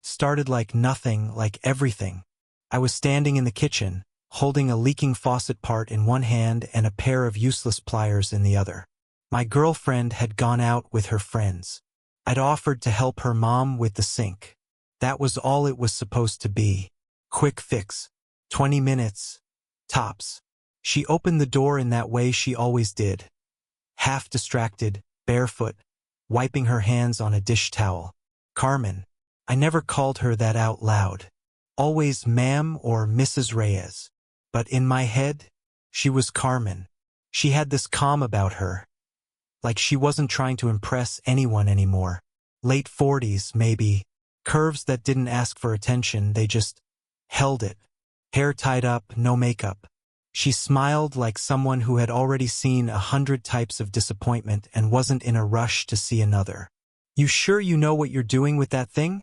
Started like nothing, like everything. I was standing in the kitchen, holding a leaking faucet part in one hand and a pair of useless pliers in the other. My girlfriend had gone out with her friends. I'd offered to help her mom with the sink. That was all it was supposed to be. Quick fix. 20 minutes. Tops. She opened the door in that way she always did. Half distracted, barefoot, wiping her hands on a dish towel. Carmen. I never called her that out loud. Always ma'am or Mrs. Reyes. But in my head, she was Carmen. She had this calm about her. Like she wasn't trying to impress anyone anymore. Late 40s, maybe. Curves that didn't ask for attention, they just held it. Hair tied up, no makeup. She smiled like someone who had already seen 100 types of disappointment and wasn't in a rush to see another. You sure you know what you're doing with that thing?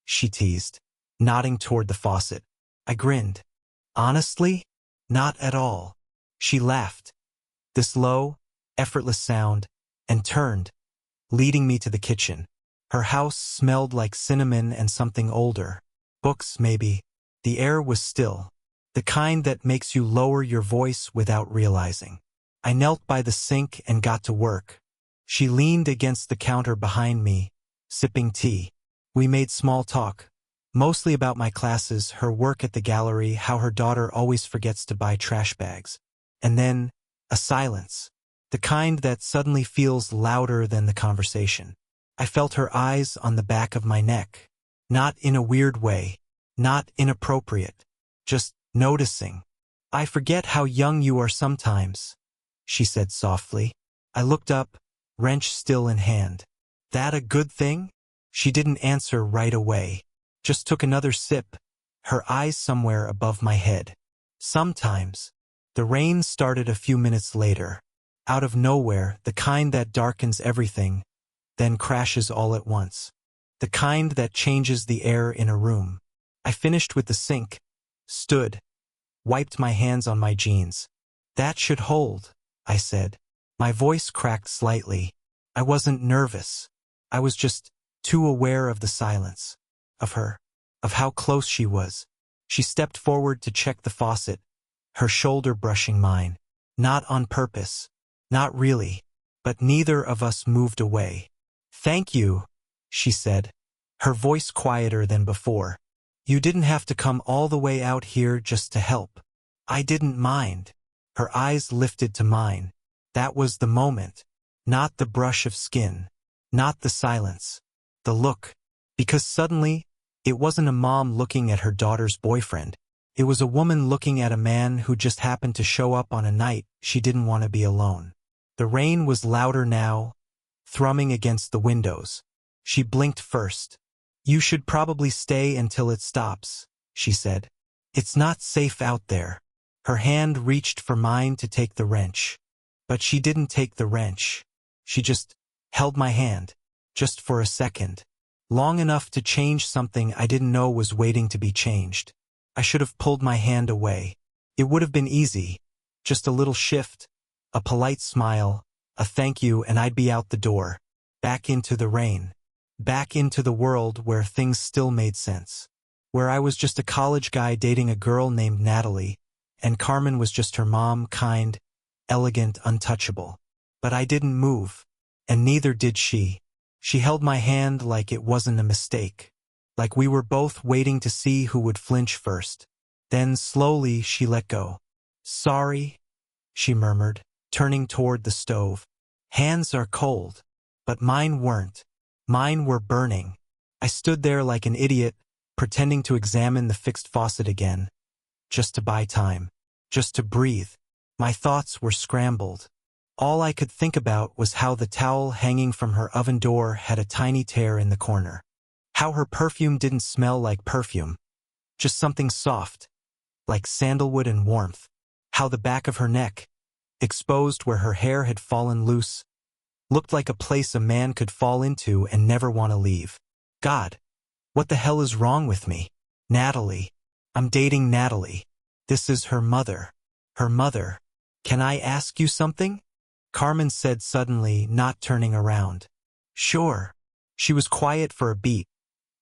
She teased, nodding toward the faucet. I grinned. Honestly? Not at all. She laughed. This low, effortless sound, and turned, leading me to the kitchen. Her house smelled like cinnamon and something older. Books, maybe. The air was still. The kind that makes you lower your voice without realizing. I knelt by the sink and got to work. She leaned against the counter behind me, sipping tea. We made small talk, mostly about my classes, her work at the gallery, how her daughter always forgets to buy trash bags. And then, a silence. The kind that suddenly feels louder than the conversation. I felt her eyes on the back of my neck. Not in a weird way. Not inappropriate. Just noticing. I forget how young you are sometimes, she said softly. I looked up, wrench still in hand. That a good thing? She didn't answer right away. Just took another sip, her eyes somewhere above my head. Sometimes. The rain started a few minutes later. Out of nowhere, the kind that darkens everything, then crashes all at once. The kind that changes the air in a room. I finished with the sink, stood, wiped my hands on my jeans. That should hold, I said. My voice cracked slightly. I wasn't nervous. I was just too aware of the silence. Of her. Of how close she was. She stepped forward to check the faucet, her shoulder brushing mine. Not on purpose. Not really. But neither of us moved away. Thank you, she said, her voice quieter than before. You didn't have to come all the way out here just to help. I didn't mind. Her eyes lifted to mine. That was the moment. Not the brush of skin. Not the silence. The look. Because suddenly, it wasn't a mom looking at her daughter's boyfriend. It was a woman looking at a man who just happened to show up on a night she didn't want to be alone. The rain was louder now, thrumming against the windows. She blinked first. You should probably stay until it stops, she said. It's not safe out there. Her hand reached for mine to take the wrench. But she didn't take the wrench. She just held my hand, just for a second. Long enough to change something I didn't know was waiting to be changed. I should have pulled my hand away. It would have been easy. Just a little shift, a polite smile, a thank you, and I'd be out the door. Back into the rain. Back into the world where things still made sense. Where I was just a college guy dating a girl named Natalie, and Carmen was just her mom, kind, elegant, untouchable. But I didn't move, and neither did she. She held my hand like it wasn't a mistake. Like we were both waiting to see who would flinch first. Then slowly she let go. Sorry, she murmured, turning toward the stove. Hands are cold. But mine weren't. Mine were burning. I stood there like an idiot, pretending to examine the fixed faucet again. Just to buy time. Just to breathe. My thoughts were scrambled. All I could think about was how the towel hanging from her oven door had a tiny tear in the corner. How her perfume didn't smell like perfume. Just something soft, like sandalwood and warmth. How the back of her neck, exposed where her hair had fallen loose, looked like a place a man could fall into and never want to leave. God, what the hell is wrong with me? Natalie. I'm dating Natalie. This is her mother. Her mother. Can I ask you something? Carmen said suddenly, not turning around. Sure. She was quiet for a beat,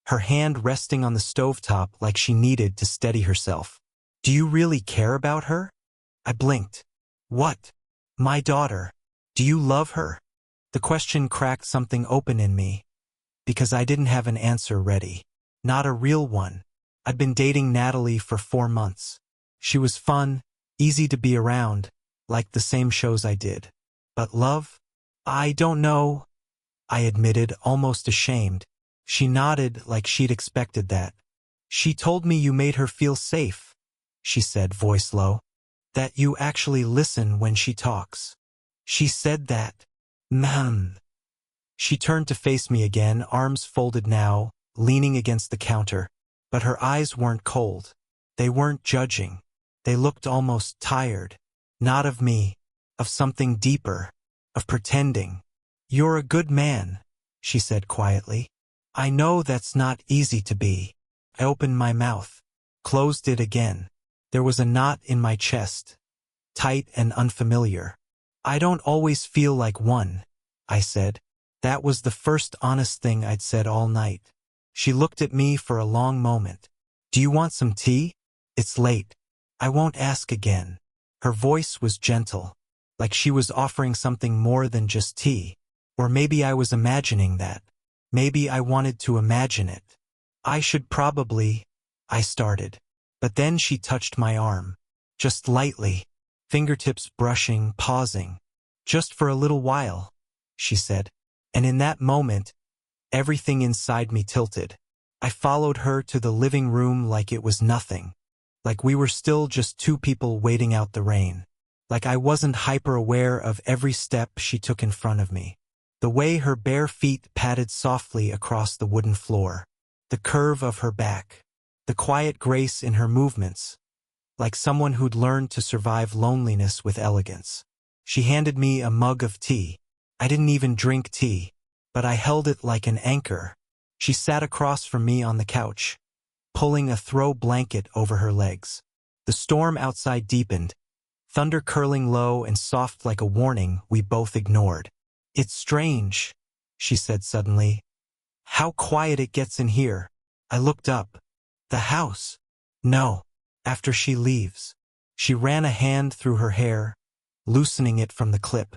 her hand resting on the stovetop like she needed to steady herself. Do you really care about her? I blinked. What? My daughter. Do you love her? The question cracked something open in me, because I didn't have an answer ready. Not a real one. I'd been dating Natalie for 4 months. She was fun, easy to be around, like the same shows I did. But love? I don't know, I admitted, almost ashamed. She nodded like she'd expected that. She told me you made her feel safe, she said, voice low. That you actually listen when she talks. She said that. Man. She turned to face me again, arms folded now, leaning against the counter. But her eyes weren't cold. They weren't judging. They looked almost tired. Not of me. Of something deeper. Of pretending. You're a good man, she said quietly. I know that's not easy to be. I opened my mouth. Closed it again. There was a knot in my chest. Tight and unfamiliar. I don't always feel like one, I said. That was the first honest thing I'd said all night. She looked at me for a long moment. Do you want some tea? It's late. I won't ask again. Her voice was gentle, like she was offering something more than just tea. Or maybe I was imagining that. Maybe I wanted to imagine it. I should probably, I started. But then she touched my arm. Just lightly. Fingertips brushing, pausing. Just for a little while, she said. And in that moment, everything inside me tilted. I followed her to the living room like it was nothing. Like we were still just 2 people waiting out the rain. Like I wasn't hyper-aware of every step she took in front of me. The way her bare feet padded softly across the wooden floor. The curve of her back. The quiet grace in her movements. Like someone who'd learned to survive loneliness with elegance. She handed me a mug of tea. I didn't even drink tea, but I held it like an anchor. She sat across from me on the couch, pulling a throw blanket over her legs. The storm outside deepened, thunder curling low and soft like a warning we both ignored. It's strange, she said suddenly. How quiet it gets in here. I looked up. The house. No. After she leaves. She ran a hand through her hair, loosening it from the clip.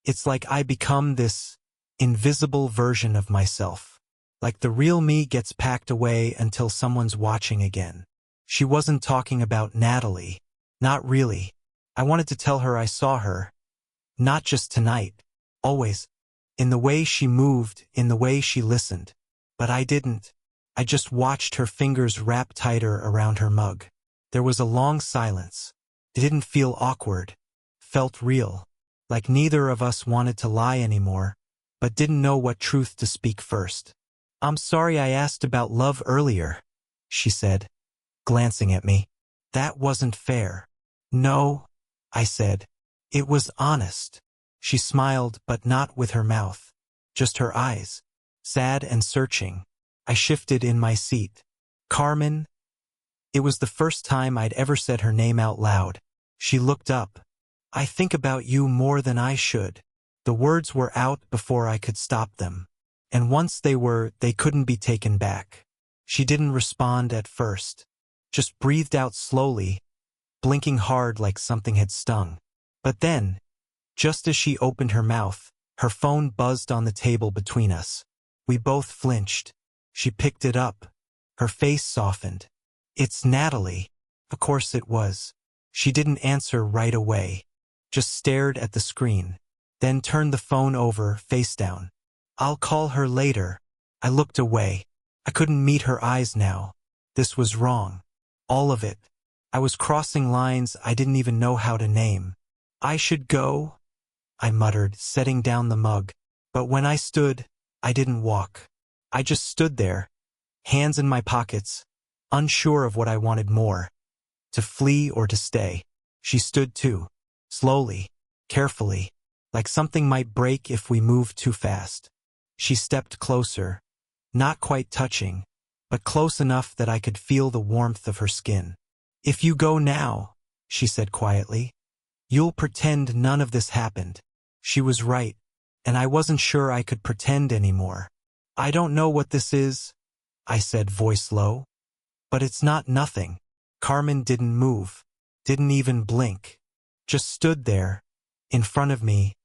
It's like I become this invisible version of myself. Like the real me gets packed away until someone's watching again. She wasn't talking about Natalie. Not really. I wanted to tell her I saw her. Not just tonight. Always. In the way she moved, in the way she listened. But I didn't. I just watched her fingers wrap tighter around her mug. There was a long silence. It didn't feel awkward. Felt real. Like neither of us wanted to lie anymore, but didn't know what truth to speak first. I'm sorry I asked about love earlier, she said, glancing at me. That wasn't fair. No, I said. It was honest. She smiled, but not with her mouth. Just her eyes. Sad and searching. I shifted in my seat. Carmen? It was the first time I'd ever said her name out loud. She looked up. I think about you more than I should. The words were out before I could stop them. And once they were, they couldn't be taken back. She didn't respond at first. Just breathed out slowly, blinking hard like something had stung. But then, just as she opened her mouth, her phone buzzed on the table between us. We both flinched. She picked it up. Her face softened. It's Natalie. Of course it was. She didn't answer right away. Just stared at the screen. Then turned the phone over, face down. I'll call her later. I looked away. I couldn't meet her eyes now. This was wrong. All of it. I was crossing lines I didn't even know how to name. I should go, I muttered, setting down the mug. But when I stood, I didn't walk. I just stood there, hands in my pockets, unsure of what I wanted more. To flee or to stay. She stood too. Slowly, carefully, like something might break if we moved too fast. She stepped closer, not quite touching, but close enough that I could feel the warmth of her skin. If you go now, she said quietly, you'll pretend none of this happened. She was right, and I wasn't sure I could pretend anymore. I don't know what this is, I said, voice low. But it's not nothing. Carmen didn't move, didn't even blink. Just stood there, in front of me,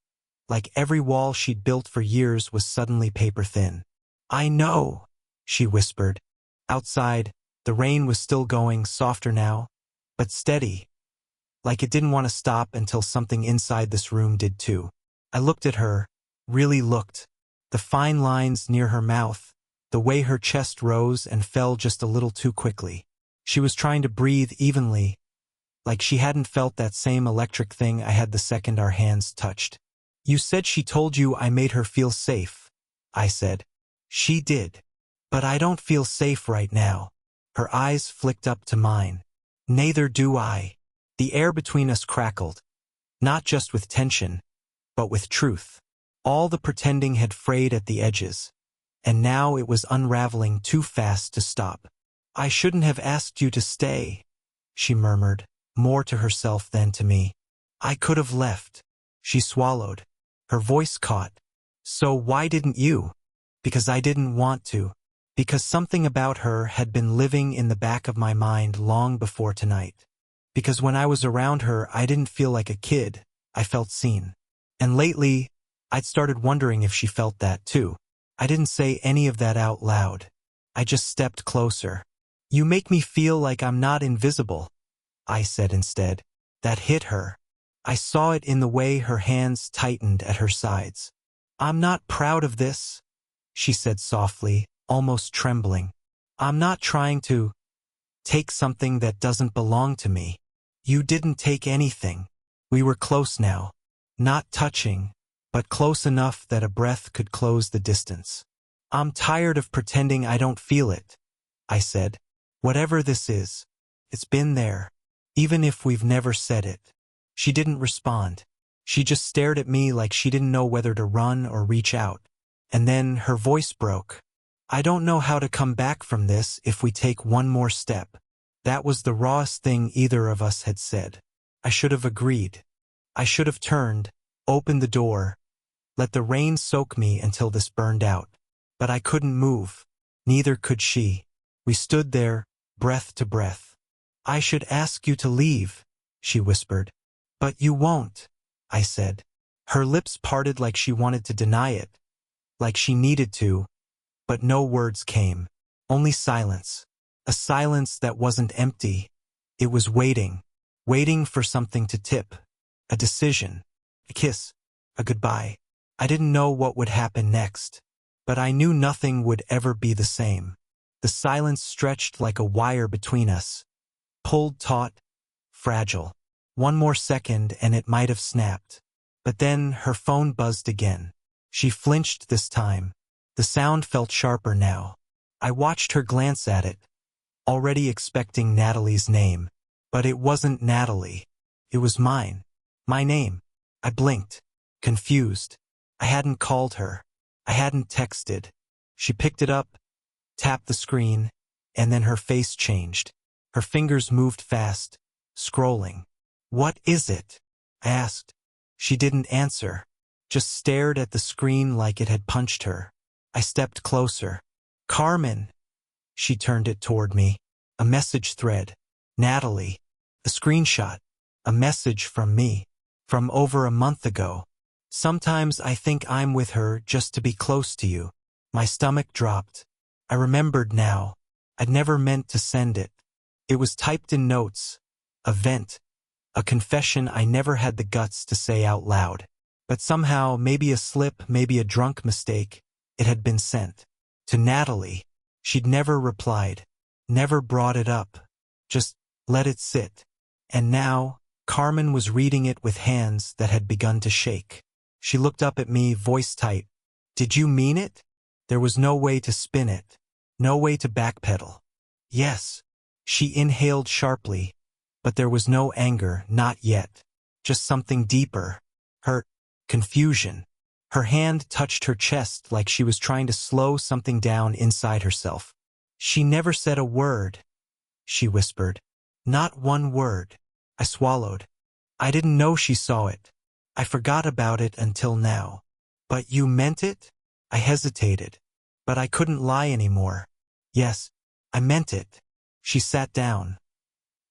like every wall she'd built for years was suddenly paper thin. I know, she whispered. Outside, the rain was still going, softer now, but steady, like it didn't want to stop until something inside this room did too. I looked at her, really looked. The fine lines near her mouth, the way her chest rose and fell just a little too quickly. She was trying to breathe evenly, like she hadn't felt that same electric thing I had the second our hands touched. You said she told you I made her feel safe, I said. She did. But I don't feel safe right now. Her eyes flicked up to mine. Neither do I. The air between us crackled, not just with tension, but with truth. All the pretending had frayed at the edges, and now it was unraveling too fast to stop. I shouldn't have asked you to stay, she murmured, more to herself than to me. I could have left. She swallowed. Her voice caught. So why didn't you? Because I didn't want to. Because something about her had been living in the back of my mind long before tonight. Because when I was around her, I didn't feel like a kid. I felt seen. And lately, I'd started wondering if she felt that too. I didn't say any of that out loud. I just stepped closer. You make me feel like I'm not invisible, I said instead. That hit her. I saw it in the way her hands tightened at her sides. I'm not proud of this, she said softly, almost trembling. I'm not trying to take something that doesn't belong to me. You didn't take anything. We were close now. Not touching, but close enough that a breath could close the distance. I'm tired of pretending I don't feel it, I said. Whatever this is, it's been there, even if we've never said it. She didn't respond. She just stared at me like she didn't know whether to run or reach out. And then her voice broke. I don't know how to come back from this if we take one more step. That was the rawest thing either of us had said. I should have agreed. I should have turned, opened the door, let the rain soak me until this burned out. But I couldn't move. Neither could she. We stood there, breath to breath. I should ask you to leave, she whispered. But you won't, I said. Her lips parted like she wanted to deny it, like she needed to, but no words came. Only silence. A silence that wasn't empty. It was waiting. Waiting for something to tip. A decision. A kiss. A goodbye. I didn't know what would happen next, but I knew nothing would ever be the same. The silence stretched like a wire between us. Pulled taut. Fragile. One more second and it might have snapped. But then her phone buzzed again. She flinched this time. The sound felt sharper now. I watched her glance at it, already expecting Natalie's name. But it wasn't Natalie. It was mine. My name. I blinked, confused. I hadn't called her. I hadn't texted. She picked it up, tapped the screen, and then her face changed. Her fingers moved fast, scrolling. What is it? I asked. She didn't answer, just stared at the screen like it had punched her. I stepped closer. Carmen. She turned it toward me. A message thread. Natalie. A screenshot. A message from me. From over a month ago. Sometimes I think I'm with her just to be close to you. My stomach dropped. I remembered now. I'd never meant to send it. It was typed in notes. A vent. A confession I never had the guts to say out loud. But somehow, maybe a slip, maybe a drunk mistake, it had been sent. To Natalie. She'd never replied. Never brought it up. Just let it sit. And now, Carmen was reading it with hands that had begun to shake. She looked up at me, voice tight. Did you mean it? There was no way to spin it. No way to backpedal. Yes. She inhaled sharply. But there was no anger, not yet. Just something deeper. Hurt. Confusion. Her hand touched her chest like she was trying to slow something down inside herself. She never said a word, she whispered. Not one word. I swallowed. I didn't know she saw it. I forgot about it until now. But you meant it? I hesitated. But I couldn't lie anymore. Yes, I meant it. She sat down,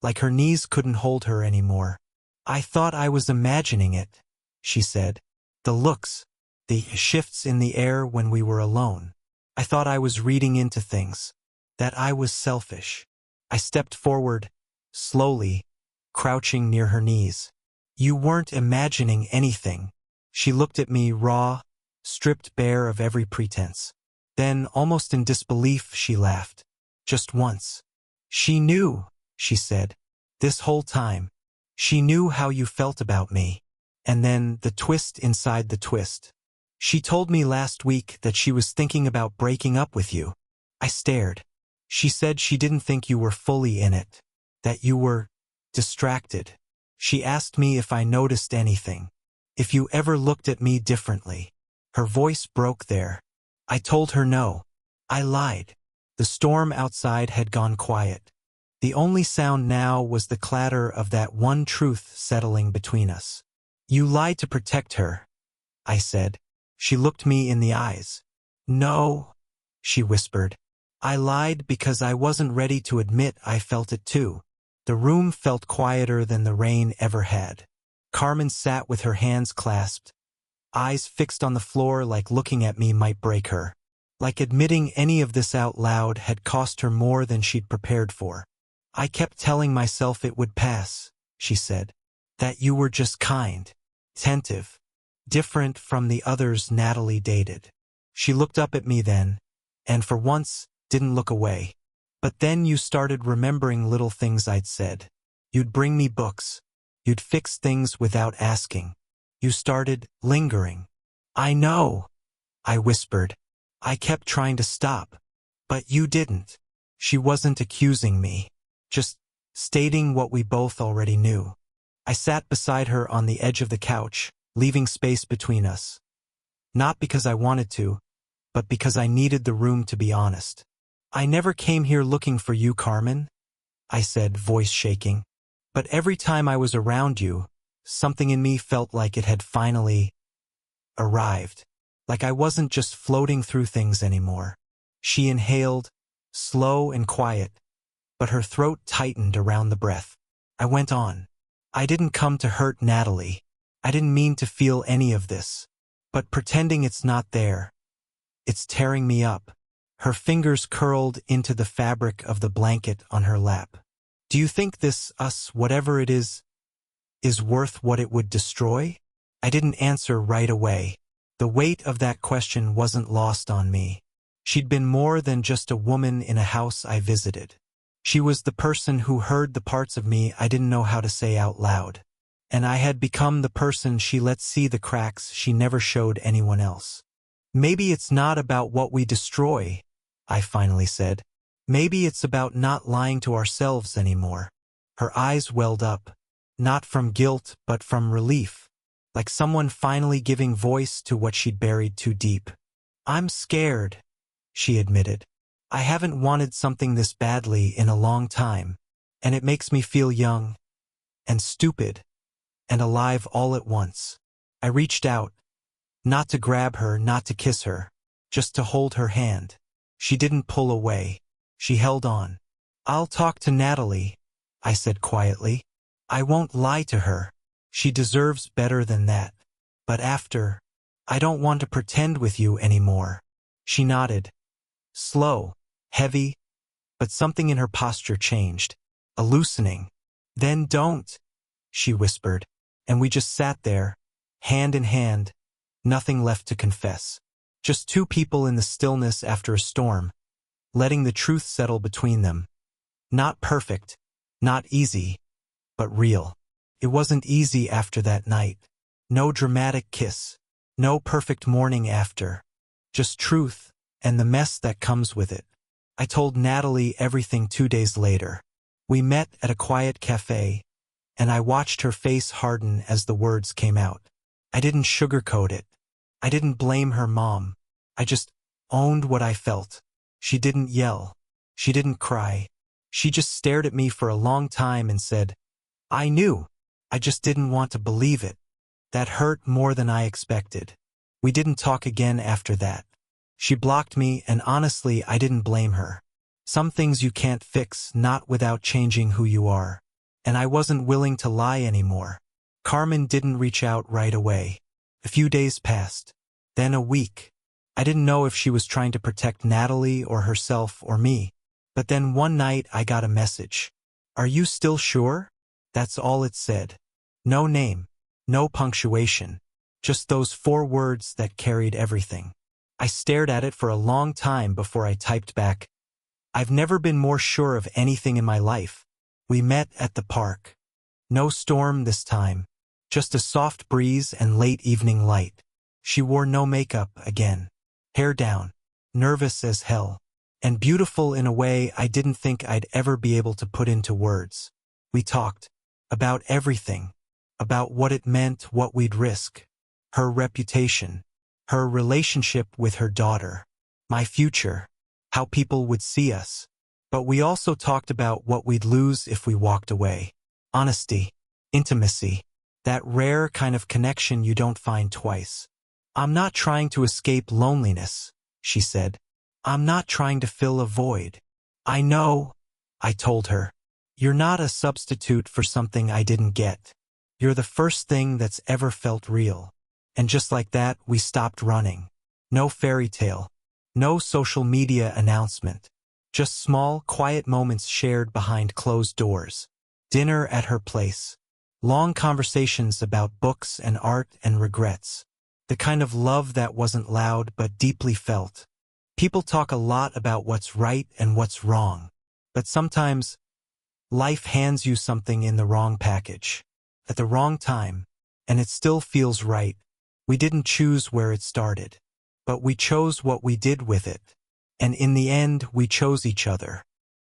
like her knees couldn't hold her anymore. I thought I was imagining it, she said. The looks, the shifts in the air when we were alone. I thought I was reading into things, that I was selfish. I stepped forward, slowly, crouching near her knees. You weren't imagining anything. She looked at me raw, stripped bare of every pretense. Then, almost in disbelief, she laughed. Just once. She knew, she said. This whole time. She knew how you felt about me. And then, the twist inside the twist. She told me last week that she was thinking about breaking up with you. I stared. She said she didn't think you were fully in it. That you were distracted. She asked me if I noticed anything. If you ever looked at me differently. Her voice broke there. I told her no. I lied. The storm outside had gone quiet. The only sound now was the clatter of that one truth settling between us. You lied to protect her, I said. She looked me in the eyes. No, she whispered. I lied because I wasn't ready to admit I felt it too. The room felt quieter than the rain ever had. Carmen sat with her hands clasped, eyes fixed on the floor like looking at me might break her. Like admitting any of this out loud had cost her more than she'd prepared for. I kept telling myself it would pass, she said. That you were just kind, attentive, different from the others Natalie dated. She looked up at me then, and for once, didn't look away. But then you started remembering little things I'd said. You'd bring me books. You'd fix things without asking. You started lingering. I know, I whispered. I kept trying to stop. But you didn't. She wasn't accusing me. Just stating what we both already knew. I sat beside her on the edge of the couch, leaving space between us. Not because I wanted to, but because I needed the room to be honest. I never came here looking for you, Carmen, I said, voice shaking. But every time I was around you, something in me felt like it had finally arrived. Like I wasn't just floating through things anymore. She inhaled, slow and quiet, but her throat tightened around the breath. I went on. I didn't come to hurt Natalie. I didn't mean to feel any of this. But pretending it's not there. It's tearing me up. Her fingers curled into the fabric of the blanket on her lap. Do you think this, us, whatever it is worth what it would destroy? I didn't answer right away. The weight of that question wasn't lost on me. She'd been more than just a woman in a house I visited. She was the person who heard the parts of me I didn't know how to say out loud. And I had become the person she let see the cracks she never showed anyone else. Maybe it's not about what we destroy, I finally said. Maybe it's about not lying to ourselves anymore. Her eyes welled up, not from guilt but from relief, like someone finally giving voice to what she'd buried too deep. I'm scared, she admitted. I haven't wanted something this badly in a long time, and it makes me feel young, and stupid, and alive all at once. I reached out, not to grab her, not to kiss her, just to hold her hand. She didn't pull away. She held on. I'll talk to Natalie, I said quietly. I won't lie to her. She deserves better than that. But after, I don't want to pretend with you anymore. She nodded. Slow, heavy, but something in her posture changed. A loosening. Then don't, she whispered. And we just sat there, hand in hand, nothing left to confess. Just two people in the stillness after a storm, letting the truth settle between them. Not perfect, not easy, but real. It wasn't easy after that night. No dramatic kiss. No perfect morning after. Just truth, and the mess that comes with it. I told Natalie everything 2 days later. We met at a quiet cafe, and I watched her face harden as the words came out. I didn't sugarcoat it. I didn't blame her mom. I just owned what I felt. She didn't yell. She didn't cry. She just stared at me for a long time and said, I knew. I just didn't want to believe it. That hurt more than I expected. We didn't talk again after that. She blocked me, and honestly, I didn't blame her. Some things you can't fix, not without changing who you are. And I wasn't willing to lie anymore. Carmen didn't reach out right away. A few days passed. Then a week. I didn't know if she was trying to protect Natalie or herself or me. But then one night I got a message. "Are you still sure?" That's all it said. No name. No punctuation. Just those 4 words that carried everything. I stared at it for a long time before I typed back, "I've never been more sure of anything in my life." We met at the park. No storm this time. Just a soft breeze and late evening light. She wore no makeup again. Hair down. Nervous as hell. And beautiful in a way I didn't think I'd ever be able to put into words. We talked. About everything. About what it meant, what we'd risk. Her reputation. Her relationship with her daughter. My future. How people would see us. But we also talked about what we'd lose if we walked away. Honesty. Intimacy. That rare kind of connection you don't find twice. "I'm not trying to escape loneliness," she said. "I'm not trying to fill a void." "I know," I told her. "You're not a substitute for something I didn't get. You're the first thing that's ever felt real." And just like that, we stopped running. No fairy tale. No social media announcement. Just small, quiet moments shared behind closed doors. Dinner at her place. Long conversations about books and art and regrets. The kind of love that wasn't loud but deeply felt. People talk a lot about what's right and what's wrong. But sometimes, life hands you something in the wrong package. At the wrong time. And it still feels right. We didn't choose where it started. But we chose what we did with it. And in the end, we chose each other.